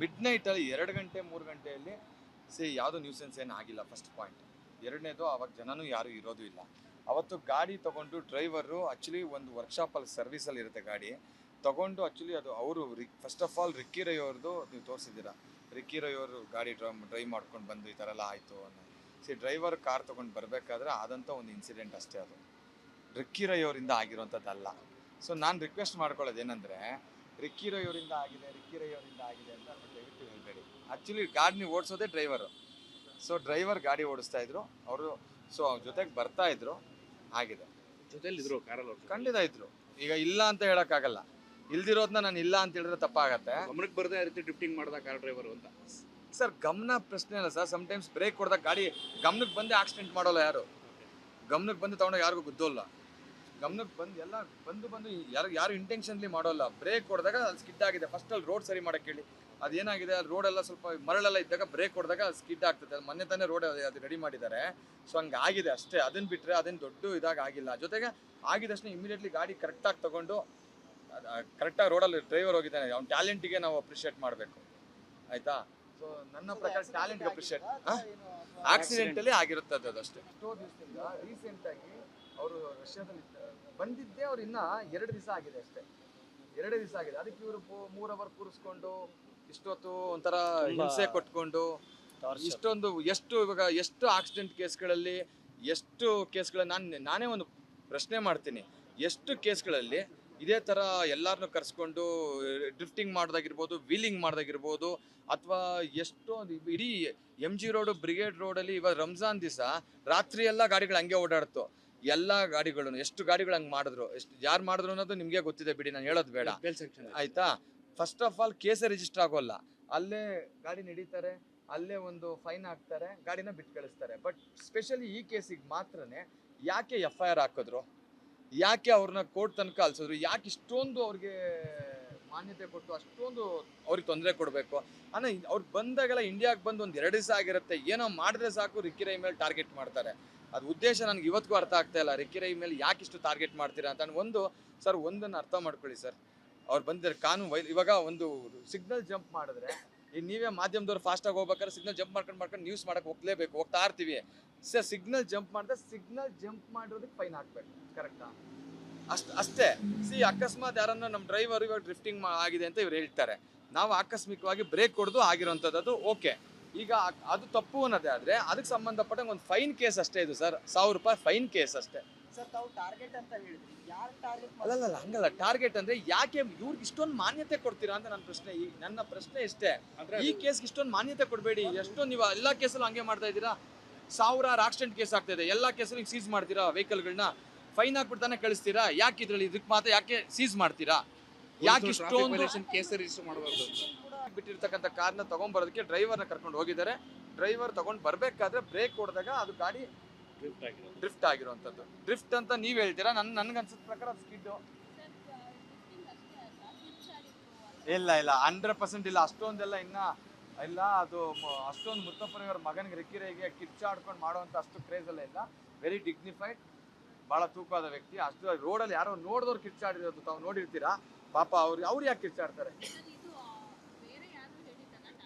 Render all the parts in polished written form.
Mid ನೈಟಲ್ಲಿ 2 ಗಂಟೆ 3 ಗಂಟೆಯಲ್ಲಿ ಯಾವುದೋ ನ್ಯೂಸೆನ್ಸ್ ಏನು ಆಗಿಲ್ಲ. First point. ಎರಡನೇದು, ಅವಾಗ ಜನನೂ ಯಾರೂ ಇರೋದು ಇಲ್ಲ. ಅವತ್ತು ಗಾಡಿ ತೊಗೊಂಡು ಡ್ರೈವರು ಆ್ಯಕ್ಚುಲಿ ಒಂದು ವರ್ಕ್ಶಾಪಲ್ಲಿ ಸರ್ವಿಸಲ್ಲಿ ಇರುತ್ತೆ ಗಾಡಿ ತೊಗೊಂಡು. ಆ್ಯಕ್ಚುಲಿ ಅದು ಅವರು first of all Ricky Rai ಅವ್ರದ್ದು ನೀವು ತೋರಿಸಿದ್ದೀರಾ. ರಿಕ್ಕಿ ರೈ ಅವರು ಗಾಡಿ ಡ್ರೈವ್ ಮಾಡ್ಕೊಂಡು ಬಂದು ಈ ಥರ ಎಲ್ಲ ಆಯಿತು ಅನ್ನೋ. ಡ್ರೈವರ್ ಕಾರ್ ತೊಗೊಂಡು ಬರಬೇಕಾದ್ರೆ ಆದಂಥ ಒಂದು ಇನ್ಸಿಡೆಂಟ್ ಅಷ್ಟೇ ಅದು. ರಿಕ್ಕಿ ರೈ ಅವರಿಂದ ಆಗಿರೋಂಥದ್ದಲ್ಲ. ಸೊ ನಾನು ರಿಕ್ವೆಸ್ಟ್ ಮಾಡ್ಕೊಳ್ಳೋದು ಏನಂದರೆ, ರಿಕ್ಕಿ ರೈ ಅವರಿಂದ ಆಗಿದೆ ಅಂತ ದಯವಿಟ್ಟು ಹೇಳಬೇಡಿ. ಆ್ಯಕ್ಚುಲಿ ಗಾಡಿ ಓಡಿಸೋದೇ ಡ್ರೈವರು. ಸೊ ಡ್ರೈವರ್ ಗಾಡಿ ಓಡಿಸ್ತಾ ಇದ್ರು ಅವರು. ಸೊ ಅವ್ರ ಜೊತೆಗೆ ಬರ್ತಾ ಇದ್ರು. ಆಗಿದೆ. ಜೊತೆಲಿದ್ರು ಕಾರಲ್ಲಿ ಖಂಡಿತ ಇದ್ರು. ಈಗ ಇಲ್ಲ ಅಂತ ಹೇಳೋಕ್ಕಾಗಲ್ಲ. ಇಲ್ದಿರೋದನ್ನ ನಾನು ಇಲ್ಲ ಅಂತ ಹೇಳಿದ್ರೆ ತಪ್ಪಾಗತ್ತೆ. ಗಮನಕ್ಕೆ ಬರದೇ ಆ ರೀತಿ ಡ್ರಿಫ್ಟಿಂಗ್ ಮಾಡ್ದ ಕಾರ್ ಡ್ರೈವರು ಅಂತ. ಸರ್ ಗಮನ ಪ್ರಶ್ನೆ ಅಲ್ಲ ಸರ್. ಸಮ್ಟೈಮ್ಸ್ ಬ್ರೇಕ್ ಹೊಡೆದಾಗ ಗಾಡಿ ಗಮನಕ್ಕೆ ಬಂದೇ ಆಕ್ಸಿಡೆಂಟ್ ಮಾಡೋಲ್ಲ ಯಾರು. ಗಮನಕ್ಕೆ ಬಂದು ತೊಗೊಂಡಾಗ ಯಾರಿಗೂ ಗುದ್ದೋಲ್ಲ. ಗಮನಕ್ಕೆ ಬಂದು ಎಲ್ಲ ಬಂದು ಯಾರು ಇಂಟೆನ್ಷನ್ಲಿ ಮಾಡೋಲ್ಲ. ಬ್ರೇಕ್ ಹೊಡೆದಾಗ ಅಲ್ಲಿ ಸ್ಕಿಡ್ ಆಗಿದೆ. ಫಸ್ಟ್ ಅಲ್ಲಿ ರೋಡ್ ಸರಿ ಮಾಡೋಕ್ಕೆ ಹೇಳಿ. ಅದೇನಾಗಿದೆ, ಅಲ್ಲಿ ರೋಡೆಲ್ಲ ಸ್ವಲ್ಪ ಮರಳೆಲ್ಲ ಇದ್ದಾಗ ಬ್ರೇಕ್ ಹೊಡೆದಾಗ ಅದು ಸ್ಕಿಡ್ ಆಗ್ತದೆ. ಅದು ಮೊನ್ನೆ ತಾನೇ ರೋಡ್ ಅದು ರೆಡಿ ಮಾಡಿದ್ದಾರೆ. ಸೊ ಹಂಗೆ ಆಗಿದೆ ಅಷ್ಟೇ. ಅದನ್ನು ಬಿಟ್ಟರೆ ಅದೇನು ದೊಡ್ಡ ಇದಾಗ ಆಗಿಲ್ಲ. ಜೊತೆಗೆ ಆಗಿದಷ್ಟೇ ಇಮಿಡಿಯೇಟ್ಲಿ ಗಾಡಿ ಕರೆಕ್ಟಾಗಿ ತೊಗೊಂಡು ಕರೆಕ್ಟಾಗಿ ರೋಡಲ್ಲಿ ಡ್ರೈವರ್ ಹೋಗಿದ್ದಾನೆ. ಅವ್ನ ಟ್ಯಾಲೆಂಟಿಗೆ ನಾವು ಅಪ್ರಿಷಿಯೇಟ್ ಮಾಡಬೇಕು, ಆಯಿತಾ. ಸೊ ನನ್ನ ಪ್ರಕಾರ ಟ್ಯಾಲೆಂಟ್ಗೆ ಅಪ್ರಿಷಿಯೇಟ್. ಆಕ್ಸಿಡೆಂಟಲ್ಲಿ ಆಗಿರುತ್ತದೆ ಅದಷ್ಟೇ. ಎಷ್ಟೋ ದಿವಸದಿಂದ ರೀಸೆಂಟಾಗಿ ಅವರು ರಷ್ಯಾದಲ್ಲಿ ಬಂದಿದ್ದೇ ಅವ್ರು ಇನ್ನೂ 2 ದಿವಸ ಆಗಿದೆ ಅಷ್ಟೇ. 2 ದಿವಸ ಆಗಿದೆ. ಅದಕ್ಕೆ ಇವರು 3 ಅವರ್ ಕೂರಿಸ್ಕೊಂಡು ಇಷ್ಟೊತ್ತು ಒಂಥರ ಹಿಂಸೆ ಕೊಟ್ಕೊಂಡು ಇಷ್ಟೊಂದು ಎಷ್ಟು ಆಕ್ಸಿಡೆಂಟ್ ಕೇಸ್ಗಳಲ್ಲಿ ನಾನೇ ಒಂದು ಪ್ರಶ್ನೆ ಮಾಡ್ತೀನಿ. ಎಷ್ಟು ಕೇಸ್ಗಳಲ್ಲಿ ಇದೇ ಥರ ಎಲ್ಲರನ್ನೂ ಕರೆಸ್ಕೊಂಡು ಡ್ರಿಫ್ಟಿಂಗ್ ಮಾಡೋದಾಗಿರ್ಬೋದು, ವೀಲಿಂಗ್ ಮಾಡೋದಾಗಿರ್ಬೋದು, ಅಥವಾ ಎಷ್ಟೊಂದು ಇಡೀ MG ರೋಡು, ಬ್ರಿಗೇಡ್ ರೋಡಲ್ಲಿ ಇವಾಗ ರಂಜಾನ್ ದಿವಸ ರಾತ್ರಿ ಎಲ್ಲ ಗಾಡಿಗಳು ಹಂಗೆ ಓಡಾಡ್ತು. ಎಲ್ಲ ಗಾಡಿಗಳು, ಎಷ್ಟು ಗಾಡಿಗಳು ಹಂಗೆ ಮಾಡಿದ್ರು, ಯಾರು ಮಾಡಿದ್ರು ಅನ್ನೋದು ನಿಮಗೆ ಗೊತ್ತಿದೆ ಬಿಡಿ, ನಾನು ಹೇಳೋದು ಬೇಡ, ಆಯಿತಾ. ಫಸ್ಟ್ ಆಫ್ ಆಲ್ ಕೇಸೇ ರಿಜಿಸ್ಟರ್ ಆಗೋಲ್ಲ. ಅಲ್ಲೇ ಗಾಡಿ ನಡೀತಾರೆ, ಅಲ್ಲೇ ಒಂದು ಫೈನ್ ಹಾಕ್ತಾರೆ, ಗಾಡಿನ ಬಿಟ್ಟು ಕಳಿಸ್ತಾರೆ. ಬಟ್ ಸ್ಪೆಷಲಿ ಈ ಕೇಸಿಗೆ ಮಾತ್ರನೇ ಯಾಕೆ FIR ಹಾಕಿದ್ರು, ಯಾಕೆ ಅವ್ರನ್ನ ಕೋರ್ಟ್ ತನಕ ಅಲ್ಸಿದ್ರು, ಯಾಕೆ ಇಷ್ಟೊಂದು ಅವ್ರಿಗೆ ಮಾನ್ಯತೆ ಕೊಟ್ಟು ಅಷ್ಟೊಂದು ಅವ್ರಿಗೆ ತೊಂದರೆ ಕೊಡಬೇಕು ಅನ್ನೋ. ಅವ್ರು ಬಂದಾಗೆಲ್ಲ ಇಂಡಿಯಾಗೆ ಬಂದು ಒಂದು 2 ದಿವಸ ಆಗಿರುತ್ತೆ. ಏನೋ ಮಾಡಿದ್ರೆ ಸಾಕು ರಿಕ್ಕಿ ರೈ ಮೇಲೆ ಟಾರ್ಗೆಟ್ ಮಾಡ್ತಾರೆ. ಅದು ಉದ್ದೇಶ ನನಗೆ ಇವತ್ತಿಗೂ ಅರ್ಥ ಆಗ್ತಾ ಇಲ್ಲ. ರಿಕ್ಕಿ ರೈ ಮೇಲೆ ಯಾಕೆ ಇಷ್ಟು ಟಾರ್ಗೆಟ್ ಮಾಡ್ತೀರಾ ಅಂತ. ಒಂದನ್ನು ಅರ್ಥ ಮಾಡ್ಕೊಳ್ಳಿ ಸರ್. ಅವ್ರು ಬಂದಿದ್ದಾರೆ ಕಾನೂನು ಇವಾಗ ಒಂದು ಸಿಗ್ನಲ್ ಜಂಪ್ ಮಾಡಿದ್ರೆ, ಈಗ ನೀವೇ ಮಾಧ್ಯಮದವ್ರು ಫಾಸ್ಟಾಗಿ ಹೋಗ್ಬೇಕಾದ್ರೆ ಸಿಗ್ನಲ್ ಜಂಪ್ ಮಾಡ್ಕೊಂಡು ನ್ಯೂಸ್ ಮಾಡೋಕೆ ಹೋಗ್ತಾ ಇರ್ತೀವಿ. ಸರ್ ಸಿಗ್ನಲ್ ಜಂಪ್ ಮಾಡಿರೋದಕ್ಕೆ ಫೈನ್ ಹಾಕ್ಬೇಕು, ಕರೆಕ್ಟಾ? ಅಷ್ಟೇ. ಅಕಸ್ಮಾತ್ ಯಾರನ್ನ ನಮ್ಮ ಡ್ರೈವರ್ ಇವಾಗ ಡ್ರಿಫ್ಟಿಂಗ್ ಆಗಿದೆ ಅಂತ ಇವ್ರು ಹೇಳ್ತಾರೆ, ನಾವು ಆಕಸ್ಮಿಕವಾಗಿ ಬ್ರೇಕ್ ಹೊಡೆದು ಆಗಿರೋಂಥದ್ದು ಓಕೆ. ಈಗ ಅದು ತಪ್ಪು ಅನ್ನೋದೇ ಆದರೆ ಅದಕ್ಕೆ ಸಂಬಂಧಪಟ್ಟಂಗೆ ಒಂದು ಫೈನ್ ಕೇಸ್ ಅಷ್ಟೇ ಇದು ಸರ್. 1000 ರೂಪಾಯಿ ಫೈನ್ ಕೇಸ್ ಅಷ್ಟೇ. ಸರ್ ತಾವು ಟಾರ್ಗೆಟ್ ಅಂತ ಹೇಳಿದ್ರಿ, ಯಾರು ಟಾರ್ಗೆಟ್? ಅಲ್ಲಲ್ಲ, ಹಂಗಲ್ಲ. ಟಾರ್ಗೆಟ್ ಅಂದ್ರೆ ಯಾಕೆ ಇವ್ರಿಗೆ ಇಷ್ಟೊಂದು ಮಾನ್ಯತೆ ಕೊಡ್ತೀರಾ ಅಂತ ನನ್ನ ಪ್ರಶ್ನೆ ಇಷ್ಟೇ. ಈ ಕೇಸ್ಗೆ ಇಷ್ಟೊಂದು ಮಾನ್ಯತೆ ಕೊಡಬೇಡಿ. ಎಷ್ಟೊಂದು ನೀವು ಎಲ್ಲ ಕೇಸಲ್ಲೂ ಹಂಗೆ ಮಾಡ್ತಾ ಇದ್ದೀರಾ. 1000 ಆಕ್ಸಿಡೆಂಟ್ ಕೇಸ್ ಆಗ್ತಾ ಇದೆ, ಎಲ್ಲ ಕೇಸಲ್ಲಿ ಸೀಸ್ ಮಾಡ್ತೀರಾ ವೆಹಿಕಲ್ಗಳನ್ನ, ಫೈನ್ ಹಾಕ್ಬಿಡ್ತಾನೆ ಕಳಿಸ್ತೀರಾ. ಯಾಕೆ ಇದ್ರಲ್ಲಿ ಇದಕ್ಕೆ ಮಾತ್ರ ಯಾಕೆ ಸೀಸ್ ಮಾಡ್ತೀರಾ? ಯಾಕೆ ಇಷ್ಟೊಂದು ಕೇಸ್ ರಿಜಿಸ್ಟರ್ ಮಾಡಬಾರ್ದು? ಬಿಟ್ಟಿರ್ತಕ್ಕಂಥ ಕಾರ್ನ ತಗೊಂಡ್ಬರೋದಕ್ಕೆ ಡ್ರೈವರ್ನ ಕರ್ಕೊಂಡು ಹೋಗಿದ್ದಾರೆ. ಡ್ರೈವರ್ ತಗೊಂಡು ಬರಬೇಕಾದ್ರೆ ಬ್ರೇಕ್ ಹೊಡೆದಾಗ ಅದು ಗಾಡಿ ಡ್ರಿಫ್ಟ್ ಆಗಿರುವಂಥದ್ದು. ಡ್ರಿಫ್ಟ್ ಅಂತ ನೀವು ಹೇಳ್ತೀರಾ, ನನಗನ್ಸಿದ ಪ್ರಕಾರ ಅದು ಸ್ಕಿಡ್ಡು ಇಲ್ಲ 100% ಇಲ್ಲ. ಅಷ್ಟೊಂದೆಲ್ಲ ಇಲ್ಲ. ಅದು ಅಷ್ಟೊಂದು ಮುತ್ತಪ್ಪನವರ ಮಗನಿಗೆ ರಿಕ್ಕಿ ರೈಗೆ ಕಿರ್ಚಾಡ್ಕೊಂಡು ಮಾಡುವಂಥ ಅಷ್ಟು ಕ್ರೇಜ್ ಎಲ್ಲ ಇಲ್ಲ. ವೆರಿ ಡಿಗ್ನಿಫೈಡ್, ಭಾಳ ತೂಕವಾದ ವ್ಯಕ್ತಿ. ಅಷ್ಟು ರೋಡಲ್ಲಿ ಯಾರೋ ನೋಡಿದವ್ರು ಕಿರ್ಚಾಡಿರೋದು ತಾವು ನೋಡಿರ್ತೀರಾ. ಪಾಪ ಅವ್ರು ಯಾಕೆ ಕಿರ್ಚಾಡ್ತಾರೆ?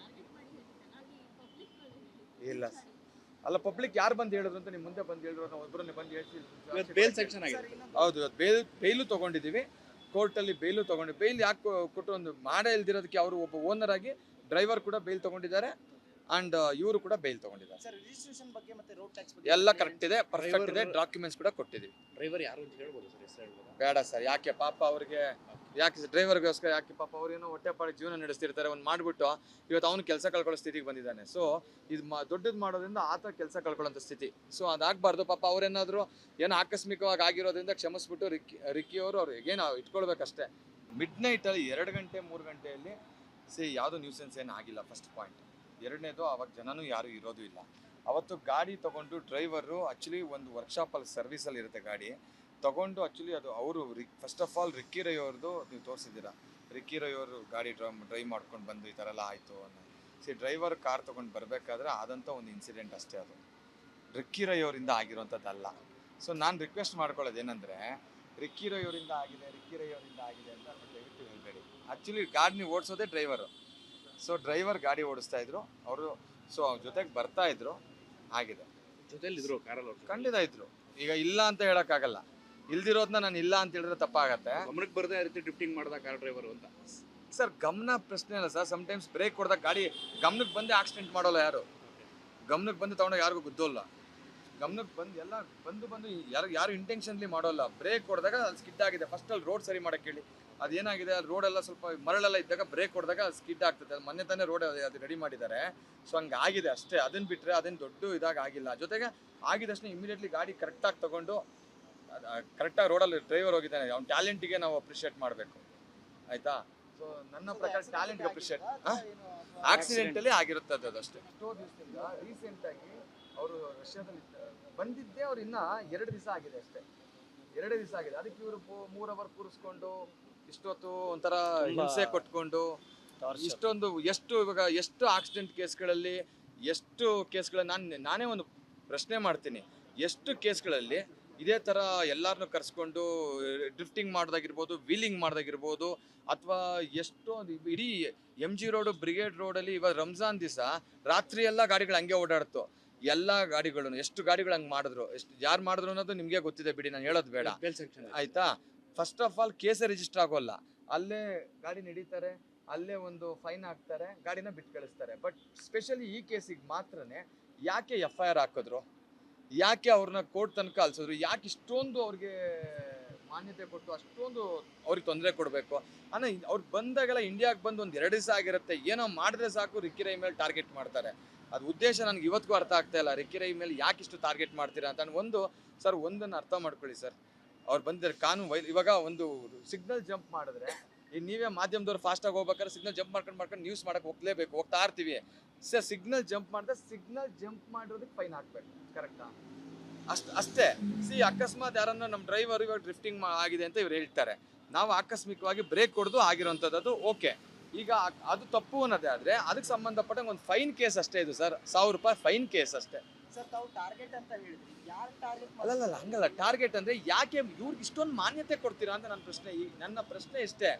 ಇಲ್ಲ ಅಲ್ಲ, ಪಬ್ಲಿಕ್ ಯಾರು ಬಂದು ಹೇಳಿದ್ರು ಅಂತ ನಿಮ್ಮ ಮುಂದೆ ಬಂದು ಹೇಳಿದ್ರು, ಒಬ್ಬರನ್ನೇ ಬಂದು ಹೇಳ್ತೀವಿ. ಬೇಲ್ ಸೆಕ್ಷನ್ ಆಗಿದೆ. ಹೌದು, ಬೇಲು ತೊಗೊಂಡಿದ್ದೀವಿ ಕೋರ್ಟಲ್ಲಿ. ಬೇಲ್ ಯಾಕೆ ಕೊಟ್ಟು ಒಂದು ಮಾಡೇ ಇಲ್ದಿರೋದಕ್ಕೆ ಅವರು ಒಬ್ಬ ಓನರ್ ಆಗಿ ಡ್ರೈವರ್ ಕೂಡ ಬೇಲ್ ತೊಗೊಂಡಿದ್ದಾರೆ. ಅಂಡ್ ಇವರು ಕೂಡ ಬೇಲ್ ತೊಗೊಂಡಿದ್ದಾರೆ. ಸರ್ ರಿಜಿಸ್ಟ್ರೇಷನ್ ಬಗ್ಗೆ ಮತ್ತೆ ರೋಡ್ ಟ್ಯಾಕ್ಸ್ ಬಗ್ಗೆ ಎಲ್ಲ ಕರೆಕ್ಟ್ ಇದೆ, ಪರ್ಫೆಕ್ಟ್ ಇದೆ. ಡಾಕ್ಯುಮೆಂಟ್ಸ್ ಕೂಡ ಕೊಟ್ಟಿದ್ದೀವಿ. ಡ್ರೈವರ್ ಯಾರು ಅಂತ ಹೇಳ್ಬೋದು ಸರ್? ಹೆಸರು ಹೇಳ್ಬೋದು? ಬೇಡ ಸರ್, ಯಾಕೆ ಪಾಪ ಅವ್ರಿಗೆ, ಯಾಕೆ ಡ್ರೈವರ್ಗೋಸ್ಕರ ಯಾಕೆ ಪಾಪ ಅವ್ರೇನೋ ಹೊಟ್ಟೆಪಾಡಿ ಜೀವನ ನಡೆಸ್ತಿರ್ತಾರೆ. ಒಂದು ಮಾಡಿಬಿಟ್ಟು ಇವತ್ತು ಅವನು ಕೆಲಸ ಕಳ್ಕೊಳ್ಳೋ ಸ್ಥಿತಿಗೆ ಬಂದಿದ್ದಾನೆ. ಸೊ ಇದು ದೊಡ್ಡದು ಮಾಡೋದ್ರಿಂದ ಆತ ಕೆಲಸ ಕಳ್ಕೊಳ್ಳೋಂಥ ಸ್ಥಿತಿ. ಸೊ ಅದಾಗಬಾರ್ದು. ಪಾಪ ಅವ್ರೇನಾದರೂ ಏನೋ ಆಕಸ್ಮಿಕವಾಗಿ ಆಗಿರೋದ್ರಿಂದ ಕ್ಷಮಿಸ್ಬಿಟ್ಟು ರಿಕ್ಕಿಯವರು ಅವ್ರಿಗೇನು ಇಟ್ಕೊಳ್ಬೇಕಷ್ಟೇ. ಮಿಡ್ ನೈಟಲ್ಲಿ 2 ಗಂಟೆ 3 ಗಂಟೆಯಲ್ಲಿ ಯಾವುದೋ ನ್ಯೂಸೆನ್ಸ್ ಏನು ಆಗಿಲ್ಲ. First point. ಎರಡನೇದು, ಅವಾಗ ಜನನೂ ಯಾರೂ ಇರೋದು ಇಲ್ಲ. ಅವತ್ತು ಗಾಡಿ ತೊಗೊಂಡು ಡ್ರೈವರು ಆ್ಯಕ್ಚುಲಿ ಒಂದು ವರ್ಕ್ಶಾಪಲ್ಲಿ ಸರ್ವಿಸಲ್ಲಿ ಇರುತ್ತೆ ಗಾಡಿ ತೊಗೊಂಡು. ಆ್ಯಕ್ಚುಲಿ ಅದು ಅವರು first of all Ricky Rai ಅವ್ರದ್ದು ನೀವು ತೋರಿಸಿದ್ದೀರಾ. ರಿಕ್ಕಿ ರೈ ಅವರು ಗಾಡಿ ಡ್ರೈವ್ ಮಾಡ್ಕೊಂಡು ಬಂದು ಈ ಥರ ಎಲ್ಲ ಆಯಿತು ಅನ್ನೋ. ಡ್ರೈವರ್ ಕಾರ್ ತೊಗೊಂಡು ಬರಬೇಕಾದ್ರೆ ಆದಂಥ ಒಂದು ಇನ್ಸಿಡೆಂಟ್ ಅಷ್ಟೇ ಅದು. ರಿಕ್ಕಿ ರೈ ಅವರಿಂದ ಆಗಿರೋಂಥದ್ದಲ್ಲ. ಸೊ ನಾನು ರಿಕ್ವೆಸ್ಟ್ ಮಾಡ್ಕೊಳ್ಳೋದು ಏನಂದರೆ, ರಿಕ್ಕಿ ರೈ ಅವರಿಂದ ಆಗಿದೆ ಅಂತ ದಯವಿಟ್ಟು ಹೇಳಬೇಡಿ. ಆ್ಯಕ್ಚುಲಿ ಗಾಡಿ ಓಡಿಸೋದೇ ಡ್ರೈವರು. ಸೊ ಡ್ರೈವರ್ ಗಾಡಿ ಓಡಿಸ್ತಾ ಇದ್ರು ಅವರು, ಸೊ ಅವ್ರ ಜೊತೆಗೆ ಬರ್ತಾ ಇದ್ರು, ಆಗಿದೆ. ಜೊತೆಲಿ ಇದ್ರು ಕಾರಲ್ಲಿ ಅವ್ರು ಖಂಡಿತ ಇದ್ರು. ಈಗ ಇಲ್ಲ ಅಂತ ಹೇಳಕ್ಕಾಗಲ್ಲ, ಇಲ್ದಿರೋದನ್ನ ನಾನು ಇಲ್ಲ ಅಂತ ಹೇಳಿದ್ರೆ ತಪ್ಪಾಗತ್ತೆ. ಗಮನಕ್ಕೆ ಬರದೇ ರೀತಿ ಡ್ರಿಫ್ಟಿಂಗ್ ಮಾಡ್ದ ಕಾರ್ ಡ್ರೈವರ್ ಅಂತ. ಸರ್ ಗಮನ ಪ್ರಶ್ನೆ ಅಲ್ಲ ಸರ್, ಸಮ್ಟೈಮ್ಸ್ ಬ್ರೇಕ್ ಹೊಡೆದಾಗ ಗಾಡಿ ಗಮನಕ್ಕೆ ಬಂದೇ ಆಕ್ಸಿಡೆಂಟ್ ಮಾಡೋಲ್ಲ ಯಾರು, ಗಮನಕ್ಕೆ ಬಂದು ತಗೊಂಡಾಗ ಯಾರಿಗೂ ಗುದ್ದೋಲ್ಲ, ಗಮನಕ್ಕೆ ಬಂದು ಎಲ್ಲ ಬಂದು ಯಾರು ಇಂಟೆನ್ಷನ್ಲಿ ಮಾಡೋಲ್ಲ. ಬ್ರೇಕ್ ಹೊಡೆದಾಗ ಅದು ಸ್ಕಿಡ್ ಆಗಿದೆ. ಫಸ್ಟ್ ಅಲ್ಲಿ ರೋಡ್ ಸರಿ ಮಾಡಕ್ಕೆ ಹೇಳಿ, ಅದೇನಾಗಿದೆ ಅಲ್ಲಿ ರೋಡೆಲ್ಲ ಸ್ವಲ್ಪ ಮರಳೆಲ್ಲ ಇದ್ದಾಗ ಬ್ರೇಕ್ ಹೊಡೆದಾಗ ಅದು ಸ್ಕಿಡ್ ಆಗ್ತದೆ. ಅದು ಮೊನ್ನೆ ತಾನೇ ರೋಡ್ ಅದು ರೆಡಿ ಮಾಡಿದ್ದಾರೆ. ಸೊ ಹಂಗೆ ಆಗಿದೆ ಅಷ್ಟೇ, ಅದನ್ನ ಬಿಟ್ಟರೆ ಅದೇನು ದೊಡ್ಡ ಇದಾಗ ಆಗಿಲ್ಲ. ಜೊತೆಗೆ ಆಗಿದಷ್ಟೇ ಇಮಿಡಿಯೇಟ್ಲಿ ಗಾಡಿ ಕರೆಕ್ಟಾಗಿ ತೊಗೊಂಡು ಕರೆಕ್ಟಾಗಿ ರೋಡಲ್ಲಿ ಡ್ರೈವರ್ ಹೋಗಿದ್ದಾನೆ, ಅವ್ನ ಟ್ಯಾಲೆಂಟಿಗೆ ನಾವು ಅಪ್ರಿಷಿಯೇಟ್ ಮಾಡಬೇಕು, ಆಯಿತಾ. ಸೊ ನನ್ನ ಪ್ರಕಾರ ಟ್ಯಾಲೆಂಟ್ಗೆ ಅಪ್ರಿಷಿಯೇಟ್, ಆಕ್ಸಿಡೆಂಟಲ್ಲಿ ಆಗಿರುತ್ತದೆ ಅದಷ್ಟೇ. ಎಷ್ಟೋ ದಿವಸದಿಂದ ರೀಸೆಂಟಾಗಿ ಅವರು ರಷ್ಯಾದಲ್ಲಿ ಬಂದಿದ್ದೇ ಅವ್ರು ಇನ್ನೂ 2 ದಿವಸ ಆಗಿದೆ ಅಷ್ಟೇ, 2 ದಿವಸ ಆಗಿದೆ. ಅದಕ್ಕೆ ಇವರು 3 ಅವರ್ ಕೂರಿಸ್ಕೊಂಡು ಇಷ್ಟೊತ್ತು ಒಂಥರ ಹಿಂಸೆ ಕೊಟ್ಕೊಂಡು ಇಷ್ಟೊಂದು ಎಷ್ಟು ಆಕ್ಸಿಡೆಂಟ್ ಕೇಸ್ಗಳಲ್ಲಿ ಎಷ್ಟು ಕೇಸ್ಗಳಲ್ಲಿ ನಾನೇ ಒಂದು ಪ್ರಶ್ನೆ ಮಾಡ್ತೀನಿ, ಎಷ್ಟು ಕೇಸ್ಗಳಲ್ಲಿ ಇದೇ ಥರ ಎಲ್ಲರನ್ನೂ ಕರೆಸ್ಕೊಂಡು ಡ್ರಿಫ್ಟಿಂಗ್ ಮಾಡೋದಾಗಿರ್ಬೋದು, ವೀಲಿಂಗ್ ಮಾಡೋದಾಗಿರ್ಬೋದು, ಅಥವಾ ಎಷ್ಟೊಂದು ಇಡೀ MG ರೋಡು, ಬ್ರಿಗೇಡ್ ರೋಡಲ್ಲಿ ಇವಾಗ ರಂಜಾನ್ ದಿವಸ ರಾತ್ರಿ ಎಲ್ಲ ಗಾಡಿಗಳು ಹಂಗೆ ಓಡಾಡ್ತು. ಎಲ್ಲ ಗಾಡಿಗಳನ್ನು ಎಷ್ಟು ಗಾಡಿಗಳು ಹಂಗೆ ಮಾಡಿದ್ರು, ಎಷ್ಟು ಯಾರು ಮಾಡಿದ್ರು ಅನ್ನೋದು ನಿಮಗೆ ಗೊತ್ತಿದೆ ಬಿಡಿ, ನಾನು ಹೇಳೋದು ಬೇಡ, ಆಯಿತಾ. ಫಸ್ಟ್ ಆಫ್ ಆಲ್ ಕೇಸೇ ರಿಜಿಸ್ಟರ್ ಆಗೋಲ್ಲ, ಅಲ್ಲೇ ಗಾಡಿ ನಡೀತಾರೆ, ಅಲ್ಲೇ ಒಂದು ಫೈನ್ ಹಾಕ್ತಾರೆ, ಗಾಡಿನ ಬಿಟ್ಟು ಕಳಿಸ್ತಾರೆ. ಬಟ್ ಸ್ಪೆಷಲಿ ಈ ಕೇಸಿಗೆ ಮಾತ್ರನೇ ಯಾಕೆ FIR ಹಾಕಿದ್ರು, ಯಾಕೆ ಅವ್ರನ್ನ ಕೋರ್ಟ್ ತನಕ ಅಲ್ಸಿದ್ರು, ಯಾಕೆ ಇಷ್ಟೊಂದು ಅವ್ರಿಗೆ ಮಾನ್ಯತೆ ಕೊಟ್ಟು ಅಷ್ಟೊಂದು ಅವ್ರಿಗೆ ತೊಂದರೆ ಕೊಡಬೇಕು ಅನ್ನೋ. ಅವ್ರು ಬಂದಾಗೆಲ್ಲ ಇಂಡಿಯಾಗೆ ಬಂದು ಒಂದು 2 ದಿವಸ ಆಗಿರುತ್ತೆ, ಏನೋ ಮಾಡಿದ್ರೆ ಸಾಕು ರಿಕ್ಕಿ ರೈ ಮೇಲೆ ಟಾರ್ಗೆಟ್ ಮಾಡ್ತಾರೆ. ಅದು ಉದ್ದೇಶ ನನಗೆ ಇವತ್ತಿಗೂ ಅರ್ಥ ಆಗ್ತಾ ಇಲ್ಲ, ರಿಕ್ಕಿ ರೈ ಮೇಲೆ ಯಾಕೆ ಇಷ್ಟು ಟಾರ್ಗೆಟ್ ಮಾಡ್ತೀರಾ ಅಂತ. ಒಂದನ್ನು ಅರ್ಥ ಮಾಡ್ಕೊಳ್ಳಿ ಸರ್, ಅವ್ರು ಬಂದಿದ್ದಾರೆ ಕಾನೂನು ಇವಾಗ ಒಂದು ಸಿಗ್ನಲ್ ಜಂಪ್ ಮಾಡಿದ್ರೆ, ಈಗ ನೀವೇ ಮಾಧ್ಯಮದವ್ರು ಫಾಸ್ಟಾಗಿ ಹೋಗ್ಬೇಕಾದ್ರೆ ಸಿಗ್ನಲ್ ಜಂಪ್ ಮಾಡ್ಕೊಂಡು ನ್ಯೂಸ್ ಮಾಡಕ್ಕೆ ಹೋಗ್ತಾ ಇರ್ತೀವಿ ಸರ್. ಸಿಗ್ನಲ್ ಜಂಪ್ ಮಾಡಿದ್ರೆ ಸಿಗ್ನಲ್ ಜಂಪ್ ಮಾಡಿರೋದಕ್ಕೆ ಫೈನ್ ಹಾಕ್ಬೇಕು, ಕರೆಕ್ಟಾ? ಅಷ್ಟೇ. ಅಕಸ್ಮಾತ್ ಯಾರನ್ನ ನಮ್ಮ ಡ್ರೈವರ್ ಇವಾಗ ಡ್ರಿಫ್ಟಿಂಗ್ ಆಗಿದೆ ಅಂತ ಇವ್ರು ಹೇಳ್ತಾರೆ, ನಾವು ಆಕಸ್ಮಿಕವಾಗಿ ಬ್ರೇಕ್ ಹೊಡೆದು ಆಗಿರೋಂಥದ್ದು ಓಕೆ. ಈಗ ಅದು ತಪ್ಪು ಅನ್ನೋದೇ ಆದರೆ ಅದಕ್ಕೆ ಸಂಬಂಧಪಟ್ಟಂಗೆ ಒಂದು ಫೈನ್ ಕೇಸ್ ಅಷ್ಟೇ ಇದು ಸರ್, 1000 ರೂಪಾಯಿ ಫೈನ್ ಕೇಸ್ ಅಷ್ಟೇ. ಸರ್ ತಾವು ಟಾರ್ಗೆಟ್ ಅಂತ ಹೇಳಿದ್ರಿ, ಯಾರು ಟಾರ್ಗೆಟ್ ಅಲ್ಲಲ್ಲ ಹಂಗಲ್ಲ. ಟಾರ್ಗೆಟ್ ಅಂದ್ರೆ ಯಾಕೆ ಇವ್ರಿಗೆ ಇಷ್ಟೊಂದು ಮಾನ್ಯತೆ ಕೊಡ್ತೀರಾ ಅಂತ ನನ್ನ ಪ್ರಶ್ನೆ ಇಷ್ಟೇ.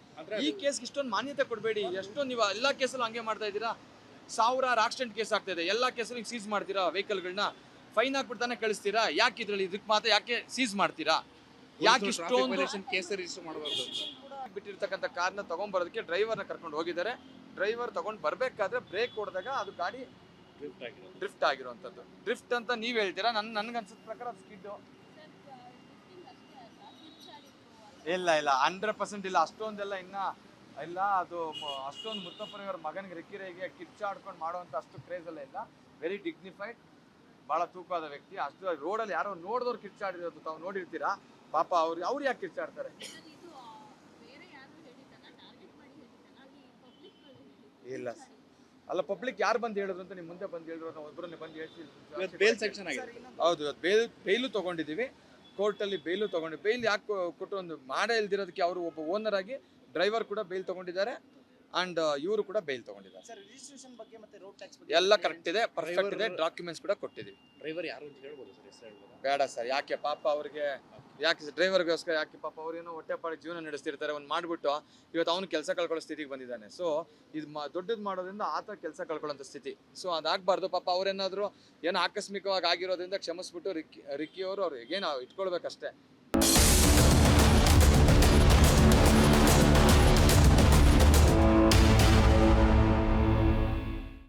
ಈ ಕೇಸ್ಗೆ ಇಷ್ಟೊಂದು ಮಾನ್ಯತೆ ಕೊಡಬೇಡಿ. ಎಷ್ಟೊಂದು ನೀವು ಎಲ್ಲ ಕೇಸಲ್ಲೂ ಹಂಗೆ ಮಾಡ್ತಾ ಇದ್ದೀರಾ, 1000 ಆಕ್ಸಿಡೆಂಟ್ ಕೇಸ್ ಆಗ್ತಾ ಇದೆ, ಎಲ್ಲ ಕೇಸಲ್ಲಿ ಸೀಸ್ ಮಾಡ್ತೀರಾ ವೆಹಿಕಲ್ಗಳನ್ನ, ಫೈನ್ ಹಾಕ್ಬಿಡ್ತಾನೆ ಕಳಿಸ್ತೀರಾ. ಯಾಕೆ ಇದ್ರಲ್ಲಿ ಇದಕ್ಕೆ ಮಾತ್ರ ಯಾಕೆ ಸೀಸ್ ಮಾಡ್ತೀರಾ? ಯಾಕೆ ಇಷ್ಟೊಂದು ಕೇಸ್ ರಿಜಿಸ್ಟರ್ ಮಾಡಬಾರ್ದು ಬಿಟ್ಟಿರ್ತಕ್ಕಂಥ ಕಾರ್ನ ತಗೊಂಡ್ಬರೋದಕ್ಕೆ ಡ್ರೈವರ್ನ ಕರ್ಕೊಂಡು ಹೋಗಿದ್ದಾರೆ. ಡ್ರೈವರ್ ತಗೊಂಡು ಬರ್ಬೇಕಾದ್ರೆ ಬ್ರೇಕ್ ಹೊಡೆದಾಗ ಅದು ಗಾಡಿ ಡ್ರಿಫ್ಟ್ ಆಗಿರುವಂಥದ್ದು. ಡ್ರಿಫ್ಟ್ ಅಂತ ನೀವು ಹೇಳ್ತೀರಾ, ನನ್ಗೆ ಅನ್ಸಿದ ಪ್ರಕಾರ ಅದು ಸ್ಕಿಡ್ ಇಲ್ಲ 100% ಇಲ್ಲ, ಅಷ್ಟೊಂದೆಲ್ಲ ಇನ್ನ ಇಲ್ಲ. ಅದು ಅಷ್ಟೊಂದು ಮುತ್ತಪ್ಪನವರ ಮಗನಿಗೆ ರಿಕ್ಕಿ ರೈಗೆ ಕಿರ್ಚಾಡ್ಕೊಂಡು ಮಾಡುವಂಥ ಅಷ್ಟು ಕ್ರೇಜ್ ಎಲ್ಲ ಇಲ್ಲ. ವೆರಿ ಡಿಗ್ನಿಫೈಡ್, ಭಾಳ ತೂಕವಾದ ವ್ಯಕ್ತಿ. ಅಷ್ಟು ರೋಡಲ್ಲಿ ಯಾರೋ ನೋಡಿದವ್ರು ಕಿರ್ಚಾಡಿರೋದು ತಾವು ನೋಡಿರ್ತೀರಾ. ಪಾಪ ಅವ್ರು ಯಾಕೆ ಕಿರ್ಚಾಡ್ತಾರೆ? ಇಲ್ಲ ಅಲ್ಲ, ಪಬ್ಲಿಕ್ ಯಾರು ಬಂದು ಹೇಳಿದ್ರು ಅಂತ ನಿಮ್ಮ ಮುಂದೆ ಬಂದು ಹೇಳಿದ್ರು, ನಾವು ಒಬ್ಬರನ್ನೇ ಬಂದು ಹೇಳ್ತೀವಿ. ಬೇಲ್ ಸೆಕ್ಷನ್ ಆಗಿದೆ. ಹೌದು, ಬೇಲು ತೊಗೊಂಡಿದ್ದೀವಿ ಕೋರ್ಟಲ್ಲಿ. ಬೇಲು ತೊಗೊಂಡು ಬೇಲ್ ಯಾಕೆ ಕೊಟ್ಟು ಒಂದು ಮಾಡೇ ಇಲ್ದಿರೋದಕ್ಕೆ ಅವರು ಒಬ್ಬ ಓನರ್ ಆಗಿ ಡ್ರೈವರ್ ಕೂಡ ಬೇಲ್ ತೊಗೊಂಡಿದ್ದಾರೆ, ಆ್ಯಂಡ್ ಇವರು ಕೂಡ ಬೇಲ್ ತೊಗೊಂಡಿದ್ದಾರೆ. ಸರ್ ರಿಜಿಸ್ಟ್ರೇಷನ್ ಬಗ್ಗೆ ಮತ್ತೆ ರೋಡ್ ಟ್ಯಾಕ್ಸ್ ಬಗ್ಗೆ ಎಲ್ಲ ಕರೆಕ್ಟ್ ಇದೆ, ಪರ್ಫೆಕ್ಟ್ ಇದೆ, ಡಾಕ್ಯುಮೆಂಟ್ಸ್ ಕೂಡ ಕೊಟ್ಟಿದ್ದೀವಿ. ಡ್ರೈವರ್ ಯಾರು ಅಂತ ಹೇಳ್ಬೋದು ಸರ್, ಹೆಸರು ಹೇಳ್ಬೋದಾ? ಬೇಡ ಸರ್, ಯಾಕೆ ಪಾಪ ಅವ್ರಿಗೆ, ಯಾಕೆ ಡ್ರೈವರ್ಗೋಸ್ಕರ ಯಾಕೆ ಪಾಪ ಅವ್ರೇನೋ ಹೊಟ್ಟೆಪಾಡಿಗೆ ಜೀವನ ನಡೆಸ್ತಿರ್ತಾರೆ. ಒಂದು ಮಾಡಿಬಿಟ್ಟು ಇವತ್ತು ಅವನು ಕೆಲಸ ಕಳ್ಕೊಳ್ಳೋ ಸ್ಥಿತಿಗೆ ಬಂದಿದ್ದಾನೆ. ಸೊ ಇದು ದೊಡ್ಡದು ಮಾಡೋದ್ರಿಂದ ಆತ ಕೆಲಸ ಕಳ್ಕೊಳ್ಳೋಂಥ ಸ್ಥಿತಿ. ಸೊ ಅದಾಗಬಾರ್ದು. ಪಾಪ ಅವ್ರೇನಾದರೂ ಏನೋ ಆಕಸ್ಮಿಕವಾಗಿ ಆಗಿರೋದ್ರಿಂದ ಕ್ಷಮಿಸ್ಬಿಟ್ಟು ರಿಕ್ಕಿಯವರು ಅವ್ರು ಏನೋ ಇಟ್ಕೊಳ್ಬೇಕಷ್ಟೇ.